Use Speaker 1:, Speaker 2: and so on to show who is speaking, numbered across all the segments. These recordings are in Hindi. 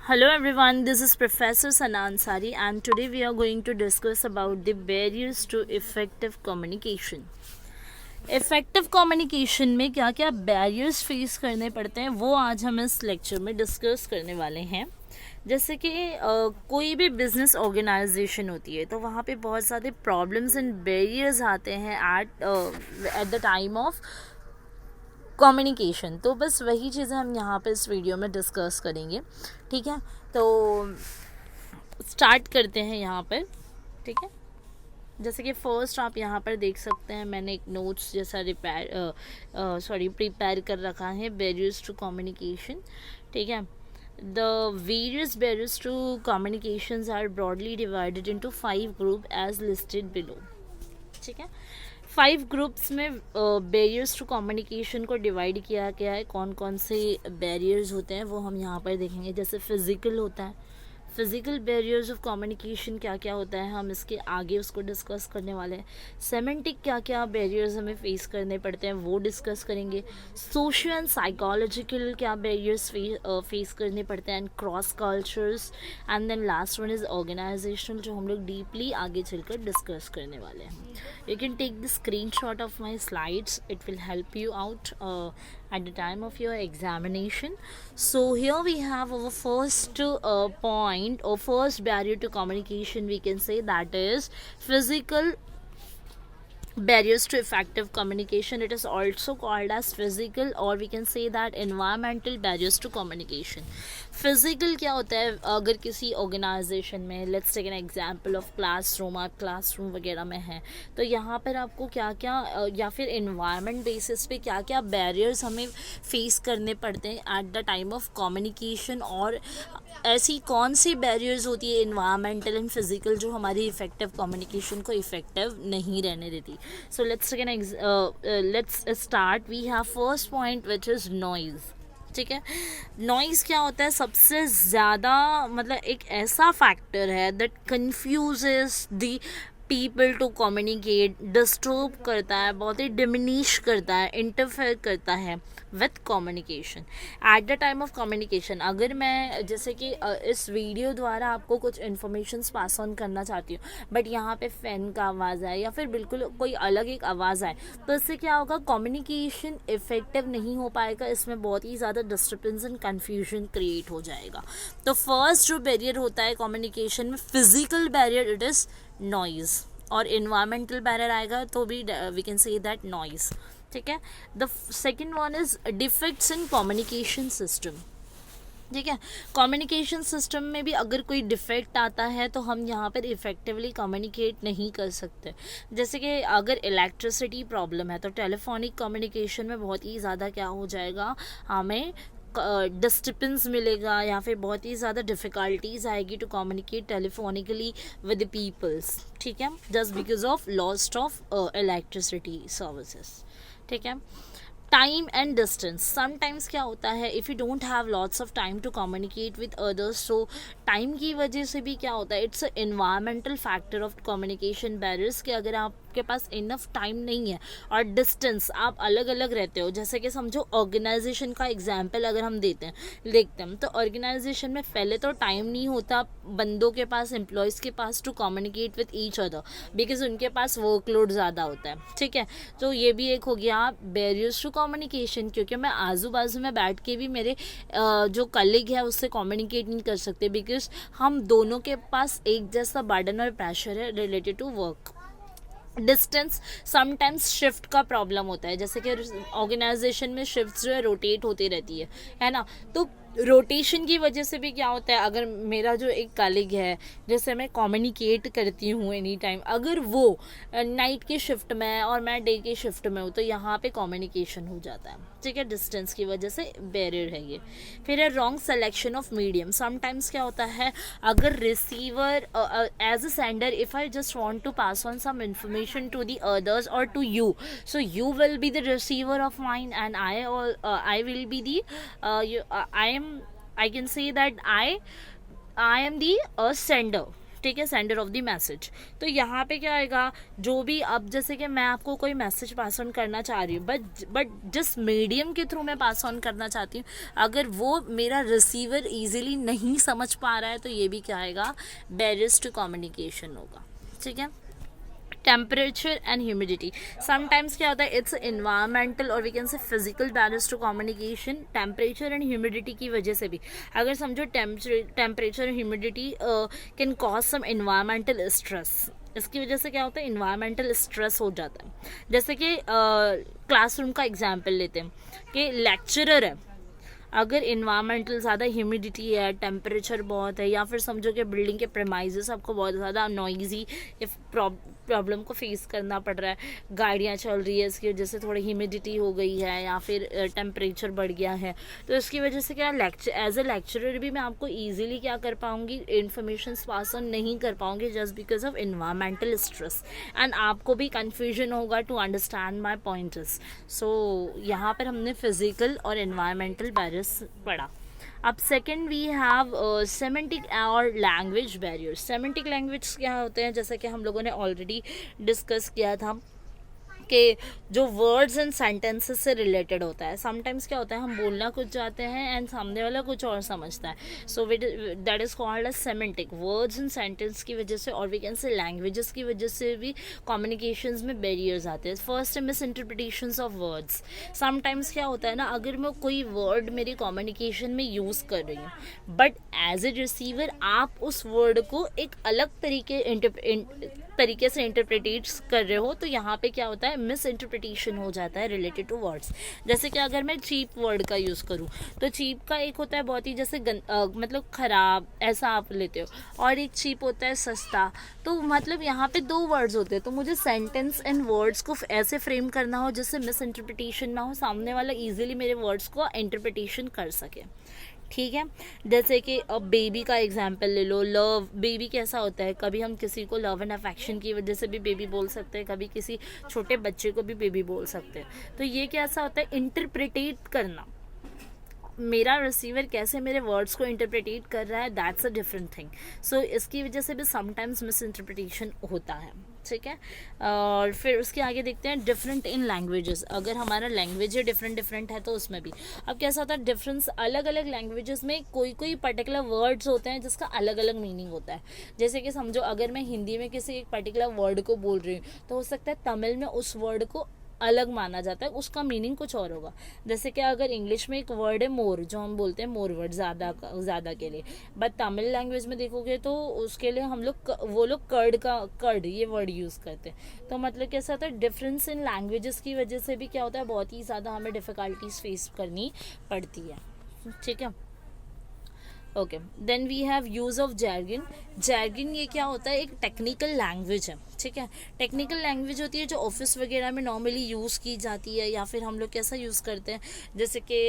Speaker 1: Hello everyone, this is Professor Sana Ansari and today we are going to discuss about the barriers to effective communication. Effective communication में क्या क्या बैरियर्स फेस करने पड़ते हैं वो आज हम इस लेक्चर में डिस्कस करने वाले हैं। जैसे कि कोई भी बिजनेस ऑर्गेनाइजेशन होती है तो वहाँ पे बहुत सारे प्रॉब्लम्स एंड बैरियर्स आते हैं at the time of communication. तो बस वही चीज़ें हम यहाँ पे इस वीडियो में डिस्कस करेंगे। ठीक है, तो स्टार्ट करते हैं यहाँ पर। ठीक है, जैसे कि फर्स्ट आप यहाँ पर देख सकते हैं मैंने एक नोट्स जैसा प्रिपेयर कर रखा है, बैरियर्स टू कम्युनिकेशन। ठीक है, the various barriers to communications are broadly divided into 5 group as listed below. ठीक है, 5 ग्रुप्स में बैरियर्स टू कम्युनिकेशन को डिवाइड किया गया है। कौन कौन से बैरियर्स होते हैं वो हम यहाँ पर देखेंगे। जैसे फिज़िकल होता है, फिज़िकल बैरियर्स ऑफ कम्युनिकेशन क्या क्या होता है हम इसके आगे उसको डिस्कस करने वाले हैं। सेमेंटिक क्या क्या बैरियर्स हमें फेस करने पड़ते हैं वो डिस्कस करेंगे। सोशल एंड साइकोलॉजिकल क्या बैरियर्स फेस करने पड़ते हैं, and cross cultures, and then last one is organizational, जो हम लोग डीपली आगे चलकर डिस्कस करने वाले हैं। You can take the screenshot of my slides, it will help you out at the time of your examination. So here we have our first point or first barrier to communication, we can say, that is physical barriers to effective communication. It is also called as physical, or we can say that environmental barriers to communication. Physical क्या होता है, अगर किसी ऑर्गेनाइजेशन में let's take an example of classroom, आप क्लासरूम वगैरह में हैं तो यहाँ पर आपको क्या क्या या फिर इन्वायरमेंट बेसिस पे क्या क्या बैरियर्स हमें फेस करने पड़ते हैं at the time of communication, और ऐसी कौन सी बैरियर्स होती है इन्वायरमेंटल एंड फिज़िकल जो हमारी इफ़ेक्टिव कम्युनिकेशन को इफ़ेक्टिव नहीं रहने देती। So let's start. We have first point which is noise. ठीक है, नॉइज़ क्या होता है, सबसे ज़्यादा मतलब एक ऐसा फैक्टर है that confuses the people to communicate, disturb करता है, बहुत ही डिमिनिश करता है, इंटरफेयर करता है with communication at the time of communication. अगर मैं जैसे कि इस वीडियो द्वारा आपको कुछ इन्फॉर्मेशंस पास ऑन करना चाहती हूँ बट यहाँ पे फ़ैन का आवाज़ आए या फिर बिल्कुल कोई अलग एक आवाज़ आए तो इससे क्या होगा, कम्युनिकेशन इफ़ेक्टिव नहीं हो पाएगा, इसमें बहुत ही ज़्यादा डिस्टर्बेंस एंड कन्फ्यूजन क्रिएट हो जाएगा। तो फर्स्ट जो बैरियर होता है कम्युनिकेशन में, physical barrier, it is noise, और इन्वायरमेंटल बैरियर आएगा तो भी we can say that noise. ठीक है, the second one is defects in communication system. ठीक है, कम्युनिकेशन सिस्टम में भी अगर कोई डिफेक्ट आता है तो हम यहाँ पर इफ़ेक्टिवली कम्युनिकेट नहीं कर सकते। जैसे कि अगर इलेक्ट्रिसिटी प्रॉब्लम है तो टेलीफोनिक कम्युनिकेशन में बहुत ही ज़्यादा क्या हो जाएगा, हमें डिस्टर्बेंस मिलेगा या फिर बहुत ही ज़्यादा डिफ़िकल्टीज आएगी to communicate telephonically with the peoples. ठीक है, just because of lost of electricity services. ठीक है, टाइम एंड डिस्टेंस, समटाइम्स क्या होता है, if you don't have lots of time to communicate with others, तो टाइम की वजह से भी क्या होता है, it's a environmental factor of communication barriers कि अगर आपके पास इनफ टाइम नहीं है और डिस्टेंस, आप अलग अलग रहते हो। जैसे कि समझो ऑर्गेनाइजेशन का एग्जाम्पल अगर हम देखते हैं तो ऑर्गेनाइजेशन में पहले तो टाइम नहीं होता बंदों के पास, एम्प्लॉयज़ के पास, to communicate with each other because उनके पास वर्कलोड ज़्यादा होता है। ठीक है, तो ये भी एक हो गया बैरियर्स टू कम्युनिकेशन, क्योंकि मैं आजू बाजू में बैठ के भी मेरे जो कलीग है उससे कम्युनिकेट नहीं कर सकते बिकॉज हम दोनों के पास एक जैसा बर्डन और प्रेशर है related to work. Distance, sometimes shift का प्रॉब्लम होता है, जैसे कि ऑर्गेनाइजेशन में शिफ्ट जो है रोटेट होती रहती है ना, तो रोटेशन की वजह से भी क्या होता है, अगर मेरा जो एक कलीग है जैसे मैं कम्युनिकेट करती हूँ एनी टाइम, अगर वो नाइट की शिफ्ट में है और मैं डे की शिफ्ट में हूँ तो यहाँ पे कम्युनिकेशन हो जाता है। ठीक है, डिस्टेंस की वजह से बैरियर है ये। फिर है wrong selection of medium, sometimes क्या होता है, अगर receiver as a sender, if I just want to pass on some information to the others और to you, so you will be the receiver of mine and I will be the I can say that I am the sender. ठीक है, सेंडर ऑफ द मैसेज। तो यहाँ पे क्या आएगा, जो भी अब जैसे कि मैं आपको कोई मैसेज पास ऑन करना चाह रही हूँ, बट जिस मीडियम के थ्रू मैं पास ऑन करना चाहती हूँ, अगर वो मेरा रिसीवर इजीली नहीं समझ पा रहा है, तो ये भी क्या आएगा, बैरियर्स टू कम्युनिकेशन होगा। ठीक है, टेम्परेचर एंड ह्यूमिडिटी, समटाइम्स क्या होता है, इट्स इन्वायरमेंटल और we can say physical barriers to communication. Temperature and humidity की वजह से भी, अगर समझो temperature and humidity can cause some environmental stress, इसकी वजह से क्या होता है, इन्वायरमेंटल स्ट्रेस हो जाता है। जैसे कि क्लासरूम का एग्जाम्पल लेते हैं कि लेक्चरर है, अगर इन्वायरमेंटल ज़्यादा ह्यूमिडिटी है, टेम्परेचर बहुत है, या फिर समझो कि बिल्डिंग के प्रेमाइजेस आपको बहुत ज़्यादा नॉइजी प्रॉब्लम को फेस करना पड़ रहा है, गाड़ियाँ चल रही है, इसकी वजह से थोड़ी ह्यूमिडिटी हो गई है या फिर टेम्परेचर बढ़ गया है, तो इसकी वजह से क्या एज ए लेक्चरर भी मैं आपको ईजिली क्या कर पाऊँगी, इन्फॉर्मेशन पास ऑन नहीं कर पाऊँगी, just because of environmental stress, and आपको भी कन्फ्यूजन होगा टू अंडरस्टैंड माई पॉइंट्स। सो यहाँ पर हमने फिजिकल और इन्वायरमेंटल बैरियर्स पढ़ा। अब सेकेंड वी हैव सेमेंटिक और लैंग्वेज बैरियर्स। सेमेंटिक लैंग्वेज क्या होते हैं, जैसे कि हम लोगों ने ऑलरेडी डिस्कस किया था कि जो वर्ड्स एंड सेंटेंसेस से रिलेटेड होता है। समटाइम्स क्या होता है, हम बोलना कुछ चाहते हैं एंड सामने वाला कुछ और समझता है, so that is called as semantic. Words and sentence की वजह से और वी कैन से लैंग्वेजेस की वजह से भी कम्युनिकेशंस में बैरियर्स आते हैं। फर्स्ट है miss interpretations of words. Sometimes क्या होता है ना, अगर मैं कोई वर्ड मेरी कम्युनिकेशन में यूज़ कर रही हूँ, बट एज ए रिसीवर आप उस वर्ड को एक अलग तरीके से इंटरप्रिटेट कर रहे हो, तो यहाँ पे क्या होता है, मिस इंटरप्रिटेशन हो जाता है रिलेटेड टू वर्ड्स। जैसे कि अगर मैं चीप वर्ड का यूज़ करूँ, तो चीप का एक होता है बहुत ही जैसे मतलब ख़राब, ऐसा आप लेते हो, और एक चीप होता है सस्ता। तो मतलब यहाँ पे दो वर्ड्स होते हैं, तो मुझे सेंटेंस एंड वर्ड्स को ऐसे फ्रेम करना हो जिससे मिस इंटरप्रिटेशन ना हो, सामने वाला ईजिली मेरे वर्ड्स को इंटरप्रिटेशन कर सके। ठीक है, जैसे कि अब बेबी का एग्जाम्पल ले लो। लव, बेबी कैसा होता है, कभी हम किसी को लव एंड अफेक्शन की वजह से भी बेबी बोल सकते हैं, कभी किसी छोटे बच्चे को भी बेबी बोल सकते हैं। तो ये कैसा होता है, इंटरप्रिटेट करना, मेरा रिसीवर कैसे मेरे वर्ड्स को इंटरप्रिटेट कर रहा है, दैट्स अ डिफरेंट थिंग। सो इसकी वजह से भी समटाइम्स मिस इंटरप्रिटेशन होता है। ठीक है, और फिर उसके आगे देखते हैं डिफरेंट इन लैंग्वेजेस। अगर हमारा लैंग्वेज डिफरेंट है तो उसमें भी अब कैसा होता है, डिफरेंस अलग अलग लैंग्वेजेस में कोई पर्टिकुलर वर्ड्स होते हैं जिसका अलग अलग मीनिंग होता है। जैसे कि समझो अगर मैं हिंदी में किसी एक पर्टिकुलर वर्ड को बोल रही हूँ, तो हो सकता है तमिल में उस वर्ड को अलग माना जाता है, उसका मीनिंग कुछ और होगा। जैसे कि अगर इंग्लिश में एक वर्ड है मोर, जो हम बोलते हैं मोर वर्ड ज़्यादा के लिए, बट तमिल लैंग्वेज में देखोगे तो उसके लिए हम लोग वो लोग कर्ड ये वर्ड यूज़ करते हैं। तो मतलब कैसा होता है, डिफरेंस इन लैंग्वेजेस की वजह से भी क्या होता है, बहुत ही ज़्यादा हमें डिफ़िकल्टीज फेस करनी पड़ती है। ठीक है, okay, then we have use of jargon. Jargon ये क्या होता है, एक टेक्निकल लैंग्वेज है। ठीक है, टेक्निकल लैंग्वेज होती है जो ऑफिस वगैरह में नॉर्मली यूज़ की जाती है, या फिर हम लोग कैसा यूज़ करते हैं, जैसे कि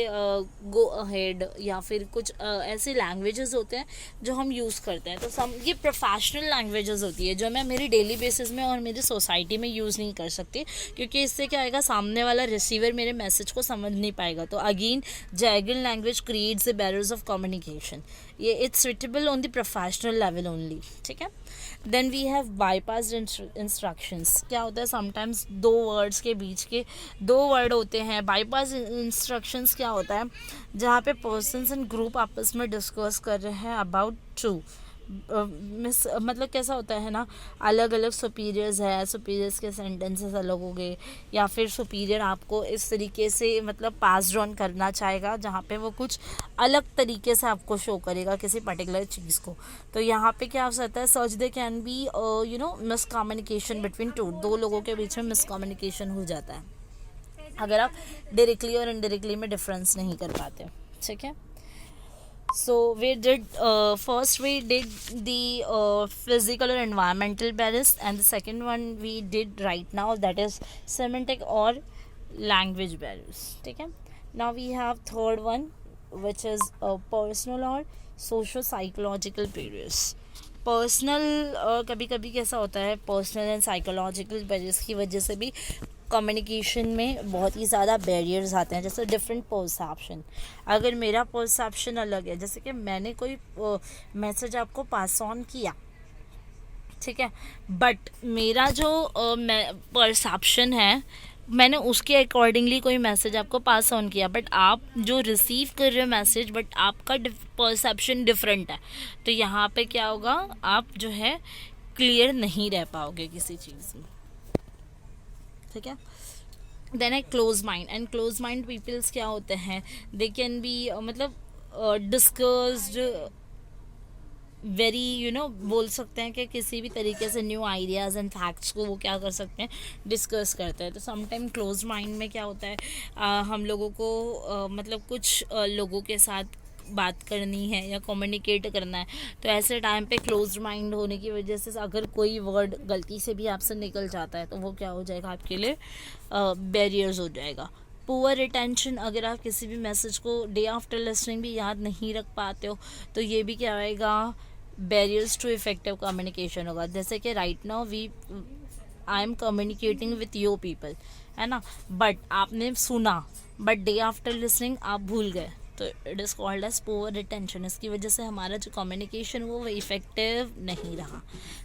Speaker 1: गो अहेड या फिर कुछ ऐसे लैंग्वेजेस होते हैं जो हम यूज़ करते हैं। तो ये प्रोफेशनल लैंग्वेजेस होती है जो मैं मेरी डेली बेसिस में और मेरी सोसाइटी में यूज़ नहीं कर सकती, क्योंकि इससे क्या आएगा, सामने वाला रिसीवर मेरे मैसेज को समझ नहीं पाएगा। तो again jargon language creates the barriers of communication. ये it's suitable on the professional level only. ठीक है, then we have bypass instructions. क्या होता है, समटाइम्स दो वर्ड्स के बीच के दो वर्ड होते हैं। बाईपास इंस्ट्रक्शंस क्या होता है, जहाँ पे पर्सन्स एंड ग्रुप आपस में डिस्कस कर रहे हैं अबाउट टू मतलब कैसा होता है ना, अलग अलग सुपीरियर्स है, सुपीरियर्स के सेंटेंसेस अलग हो गए, या फिर सुपीरियर आपको इस तरीके से मतलब पास ऑन करना चाहेगा जहाँ पे वो कुछ अलग तरीके से आपको शो करेगा किसी पर्टिकुलर चीज़ को। तो यहाँ पे क्या हो सकता है, such they can be miscommunication between दो लोगों के बीच में मिसकम्युनिकेशन हो जाता है अगर आप डायरेक्टली और इनडायरेक्टली में डिफरेंस नहीं कर पाते। ठीक है, so we did the physical or environmental barriers, and the second one we did right now, that is semantic or language barriers. ठीक है, now we have third one which is personal or socio psychological barriers. Personal कभी कभी कैसा होता है, पर्सनल एंड साइकोलॉजिकल बैरियर्स की वजह से भी कम्युनिकेशन में बहुत ही ज़्यादा बैरियर्स आते हैं। जैसे डिफरेंट परसेप्शन, अगर मेरा परसेप्शन अलग है, जैसे कि मैंने कोई मैसेज आपको पास ऑन किया, ठीक है। बट मेरा जो परसेप्शन है, मैंने उसके अकॉर्डिंगली कोई मैसेज आपको पास ऑन किया, बट आप जो रिसीव कर रहे हो मैसेज, बट आपका परसेप्शन डिफरेंट है, तो यहाँ पे क्या होगा, आप जो है क्लियर नहीं रह पाओगे किसी चीज़ में, ठीक है। देन है close mind, and close mind peoples क्या होते हैं, दे कैन बी मतलब डिस्कस्ड वेरी बोल सकते हैं कि किसी भी तरीके से न्यू आइडियाज़ एंड फैक्ट्स को वो क्या कर सकते हैं, डिस्कस करते हैं। तो समटाइम क्लोज माइंड में क्या होता है, हम लोगों को मतलब कुछ लोगों के साथ बात करनी है या कम्युनिकेट करना है, तो ऐसे टाइम पे क्लोज माइंड होने की वजह से अगर कोई वर्ड गलती से भी आपसे निकल जाता है तो वो क्या हो जाएगा, आपके लिए बैरियर्स हो जाएगा। पुअर रिटेंशन, अगर आप किसी भी मैसेज को डे आफ्टर लिसनिंग भी याद नहीं रख पाते हो, तो ये भी क्या होएगा, बैरियर्स टू इफेक्टिव कम्युनिकेशन होगा। जैसे कि right now I am communicating with your people, है ना, बट आपने सुना, बट डे आफ्टर लिसनिंग आप भूल गए, तो it is called as poor retention. इसकी वजह से हमारा जो कम्युनिकेशन वो इफेक्टिव नहीं रहा।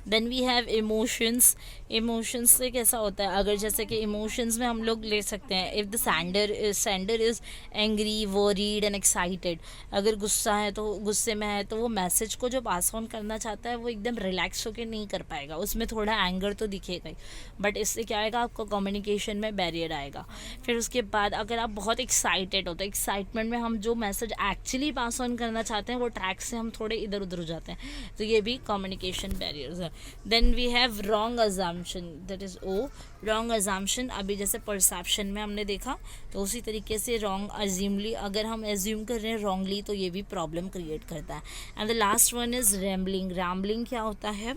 Speaker 1: Then we have emotions. Emotions से कैसा होता है, अगर जैसे कि इमोशंस में हम लोग ले सकते हैं, if the sender is angry, worried and excited, अगर गुस्सा है तो गुस्से में है, तो वो मैसेज को जो पास ऑन करना चाहता है वो एकदम रिलैक्स होकर नहीं कर पाएगा, उसमें थोड़ा एंगर तो दिखेगा ही, बट इससे क्या आएगा, आपको कम्युनिकेशन में बैरियर आएगा। फिर उसके बाद अगर आप बहुत एक्साइटेड हो, तो एक्साइटमेंट में हम जो मैसेज एक्चुअली पास ऑन करना चाहते हैं वो ट्रैक से हम थोड़े इधर उधर हो जाते हैं, तो ये भी कम्युनिकेशन बैरियर्स है। Then we have wrong assumption, that is oh wrong assumption. अभी जैसे परसेप्शन में हमने देखा, तो उसी तरीके से रॉन्ग अज्यूमली, अगर हम एज्यूम कर रहे हैं रॉन्गली, तो ये भी प्रॉब्लम क्रिएट करता है। And the last one is rambling. Rambling क्या होता है,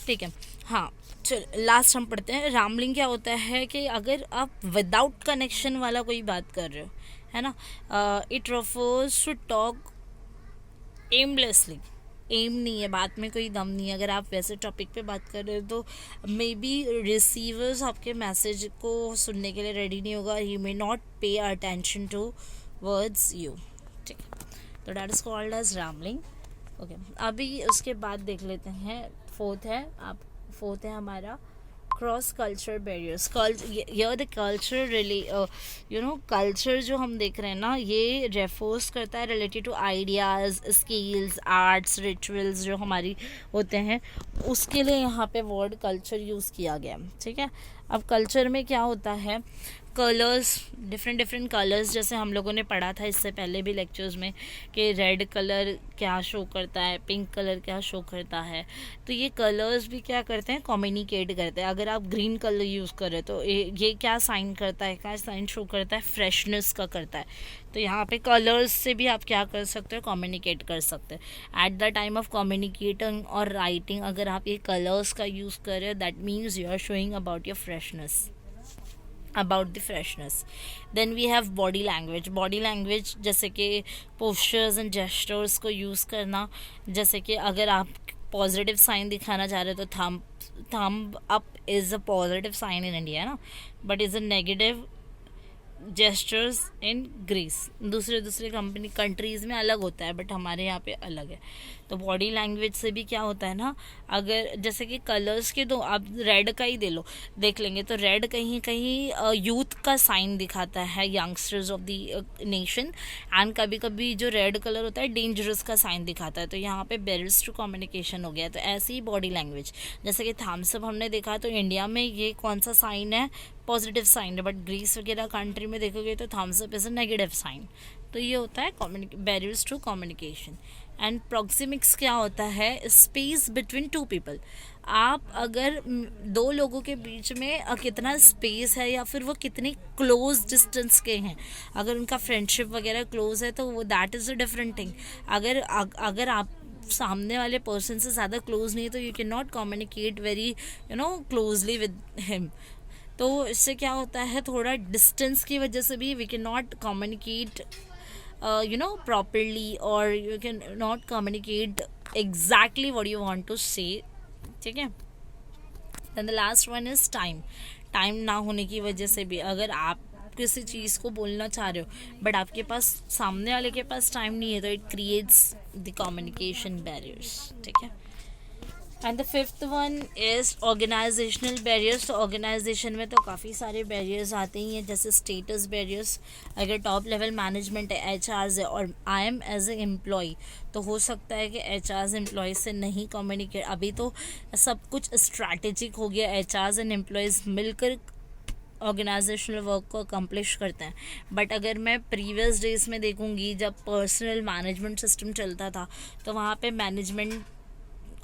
Speaker 1: ठीक है, हाँ चल लास्ट हम पढ़ते हैं। रैम्बलिंग क्या होता है कि अगर आप विदाउट कनेक्शन वाला कोई बात कर रहे हो, है ना, it refers to talk aimlessly. Aim नहीं है, बात में कोई दम नहीं है, अगर आप वैसे टॉपिक पे बात कर रहे हो तो मे बी रिसीवर्स आपके मैसेज को सुनने के लिए रेडी नहीं होगा, he may not pay attention to words you, ठीक है, तो that is called as rambling. Okay, अभी उसके बाद देख लेते हैं, फोर्थ है हमारा cross culture barriers. The culture really culture जो हम देख रहे हैं ना, ये रेफर्स करता है related to ideas, skills, arts, rituals जो हमारी होते हैं, उसके लिए यहाँ पे वर्ड कल्चर यूज़ किया गया, ठीक है। अब कल्चर में क्या होता है, कलर्स, डिफरेंट कलर्स, जैसे हम लोगों ने पढ़ा था इससे पहले भी लेक्चर्स में कि रेड कलर क्या शो करता है, पिंक कलर क्या शो करता है, तो ये कलर्स भी क्या करते हैं, कम्युनिकेट करते हैं। अगर आप ग्रीन कलर यूज़ कर रहे तो ये क्या साइन करता है, क्या साइन शो करता है, फ्रेशनेस का करता है। तो यहाँ पे कलर्स से भी आप क्या कर सकते हो, कम्युनिकेट कर सकते हैं। At the time of communicating और राइटिंग, अगर आप ये कलर्स का यूज़ कर रहे हो, that means you are showing about your freshness, about the freshness. Then we have body language जैसे कि postures and gestures को यूज़ करना, जैसे कि अगर आप पॉजिटिव साइन दिखाना चाह रहे हो तो thumb up is a positive sign in India, ना, but is a negative gestures in Greece. दूसरे कंट्रीज़ में अलग होता है, बट हमारे यहाँ पे अलग है। तो बॉडी लैंग्वेज से भी क्या होता है ना, अगर जैसे कि कलर्स के, तो आप रेड का ही देख लेंगे, तो रेड कहीं कहीं यूथ का साइन दिखाता है, youngsters of the nation, and कभी कभी जो रेड कलर होता है डेंजरस का साइन दिखाता है, तो यहाँ पे बैरियर्स टू कम्युनिकेशन हो गया। तो ऐसे ही बॉडी लैंग्वेज, जैसे कि थम्स अप हमने देखा, तो इंडिया में ये कौन सा साइन है, पॉजिटिव साइन है, बट ग्रीस वगैरह कंट्री में देखोगे तो thumbs up is a negative sign. तो ये होता है barriers to communication. And proxemics क्या होता है, स्पेस बिटवीन टू पीपल। आप अगर दो लोगों के बीच में कितना स्पेस है, या फिर वो कितनी क्लोज डिस्टेंस के हैं, अगर उनका फ्रेंडशिप वगैरह क्लोज है, तो वो that is a different thing. अगर आप सामने वाले पर्सन से ज़्यादा क्लोज नहीं है, तो you can not communicate very closely with him. तो इससे क्या होता है, थोड़ा डिस्टेंस की वजह से भी we can not communicate properly, or you can not communicate exactly what you want to say, ठीक है। then the last one is time ना होने की वजह से भी, अगर आप किसी चीज़ को बोलना चाह रहे हो बट आपके पास, सामने वाले के पास टाइम नहीं है, तो it creates the communication barriers, ठीक है। And the fifth one is organizational barriers. तो ऑर्गेनाइजेशन में तो काफ़ी सारे बैरियर्स आते ही हैं, जैसे स्टेटस बैरियर्स। अगर टॉप लेवल मैनेजमेंट है, एचआरस है, और I am as a employee, तो हो सकता है कि एचआरस एम्प्लॉय से नहीं कम्युनिकेट। अभी तो सब कुछ स्ट्रैटेजिक हो गया, एचआरस एंड एम्प्लॉयज़ मिलकर ऑर्गेनाइजेशनल वर्क को अकम्प्लिश करते हैं। बट अगर मैं प्रीवियस डेज में देखूंगी, जब पर्सनल मैनेजमेंट सिस्टम चलता था, तो वहाँ पे मैनेजमेंट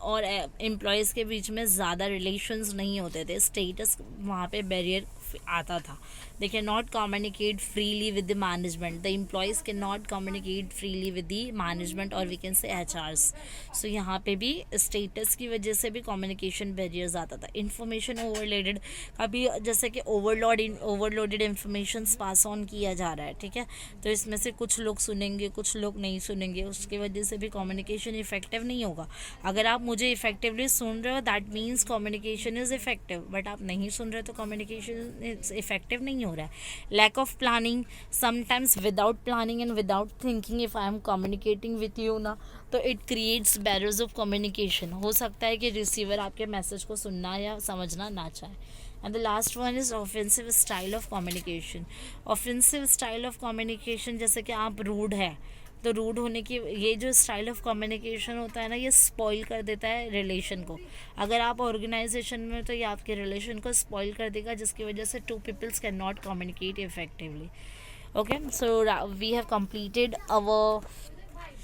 Speaker 1: और एम्प्लॉयज़ के बीच में ज़्यादा रिलेशंस नहीं होते थे, स्टेटस वहाँ पे बैरियर आता था। They can not communicate freely with the management, the employees can not communicate freely with the management, और वी कैन से एचआरस। सो यहाँ पे भी स्टेटस की वजह से भी कम्युनिकेशन बैरियर्स आता था। इंफॉर्मेशन ओवरलोडेड, कभी जैसे कि ओवरलोडेड इंफॉर्मेशन पास ऑन किया जा रहा है, ठीक है, तो इसमें से कुछ लोग सुनेंगे, कुछ लोग नहीं सुनेंगे, उसकी वजह से भी कम्युनिकेशन इफेक्टिव नहीं होगा। अगर आप मुझे इफेक्टिवली सुन रहे हो, that means communication is effective, but आप नहीं सुन रहे तो कम्युनिकेशन इफेक्टिव नहीं हो रहा है। Lack of planning, sometimes without planning and without thinking if I am communicating with you ना, तो it creates barriers of communication. हो सकता है कि रिसीवर आपके मैसेज को सुनना या समझना ना चाहे। And the last one is offensive style of communication. Offensive style of communication, जैसे कि आप रूड है, तो रूड होने की ये जो स्टाइल ऑफ कम्युनिकेशन होता है ना, ये स्पॉइल कर देता है रिलेशन को। अगर आप ऑर्गेनाइजेशन में, तो ये आपके रिलेशन को स्पॉइल कर देगा, जिसकी वजह से two peoples can not communicate effectively. Okay, so we have completed our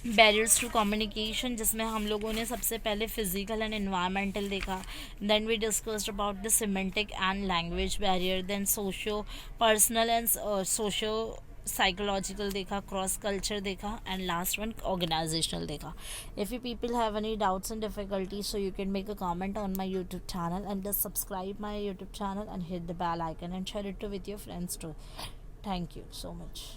Speaker 1: barriers to communication, जिसमें हम लोगों ने सबसे पहले फिजिकल एंड एनवायरमेंटल देखा, then we discussed about the semantic and language barrier, then socio personal and socio psychological देखा, क्रॉस कल्चर देखा, एंड लास्ट वन ऑर्गेनाइजेशनल देखा. If you people have any doubts and difficulties, so you can make a comment on my YouTube channel and just subscribe my YouTube channel and hit the bell icon and share it with your friends too. Thank you so much.